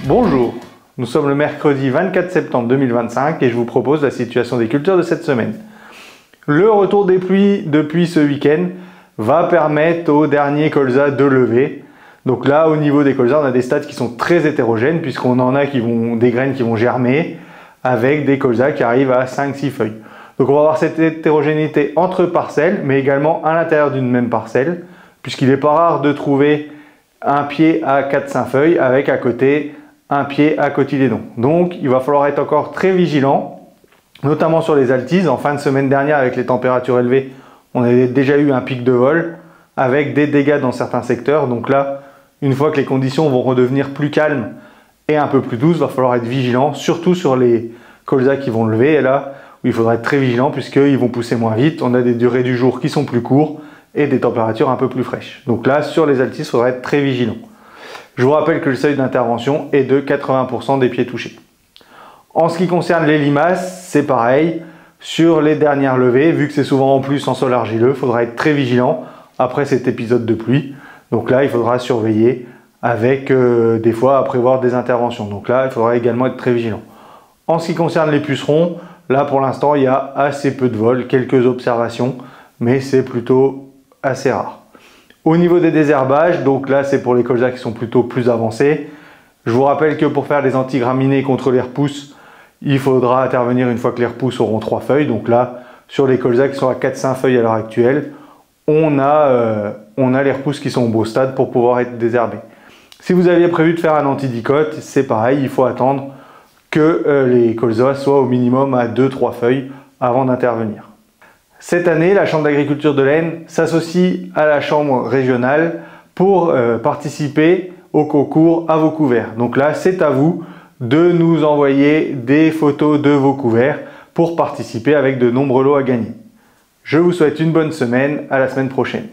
Bonjour, nous sommes le mercredi 24 septembre 2025 et je vous propose la situation des cultures de cette semaine. Le retour des pluies depuis ce week-end va permettre aux derniers colzas de lever. Donc là, au niveau des colzas, on a des stades qui sont très hétérogènes puisqu'on en a des graines qui vont germer avec des colzas qui arrivent à 5-6 feuilles. Donc on va avoir cette hétérogénéité entre parcelles, mais également à l'intérieur d'une même parcelle, puisqu'il n'est pas rare de trouver un pied à 4-5 feuilles avec à côté un pied à cotylédon. Donc il va falloir être encore très vigilant, notamment sur les altises. En fin de semaine dernière, avec les températures élevées, on avait déjà eu un pic de vol avec des dégâts dans certains secteurs. Donc là, une fois que les conditions vont redevenir plus calmes et un peu plus douces, il va falloir être vigilant, surtout sur les colzas qui vont lever. Et là, où il faudra être très vigilant puisqu'ils vont pousser moins vite. On a des durées du jour qui sont plus courtes et des températures un peu plus fraîches. Donc là, sur les altises, il faudra être très vigilant. Je vous rappelle que le seuil d'intervention est de 80% des pieds touchés. En ce qui concerne les limaces, c'est pareil. Sur les dernières levées, vu que c'est souvent en plus en sol argileux, il faudra être très vigilant après cet épisode de pluie. Donc là, il faudra surveiller avec des fois à prévoir des interventions. Donc là, il faudra également être très vigilant. En ce qui concerne les pucerons, là pour l'instant, il y a assez peu de vols, quelques observations, mais c'est plutôt assez rare. Au niveau des désherbages, donc là c'est pour les colzas qui sont plutôt plus avancés. Je vous rappelle que pour faire des antigraminées contre les repousses, il faudra intervenir une fois que les repousses auront 3 feuilles. Donc là, sur les colzas qui sont à 4-5 feuilles à l'heure actuelle, on a les repousses qui sont au beau stade pour pouvoir être désherbées. Si vous aviez prévu de faire un antidicote, c'est pareil, il faut attendre que les colzas soient au minimum à 2-3 feuilles avant d'intervenir. Cette année, la Chambre d'agriculture de l'Aisne s'associe à la Chambre régionale pour participer au concours à vos couverts. Donc là, c'est à vous de nous envoyer des photos de vos couverts pour participer avec de nombreux lots à gagner. Je vous souhaite une bonne semaine, à la semaine prochaine.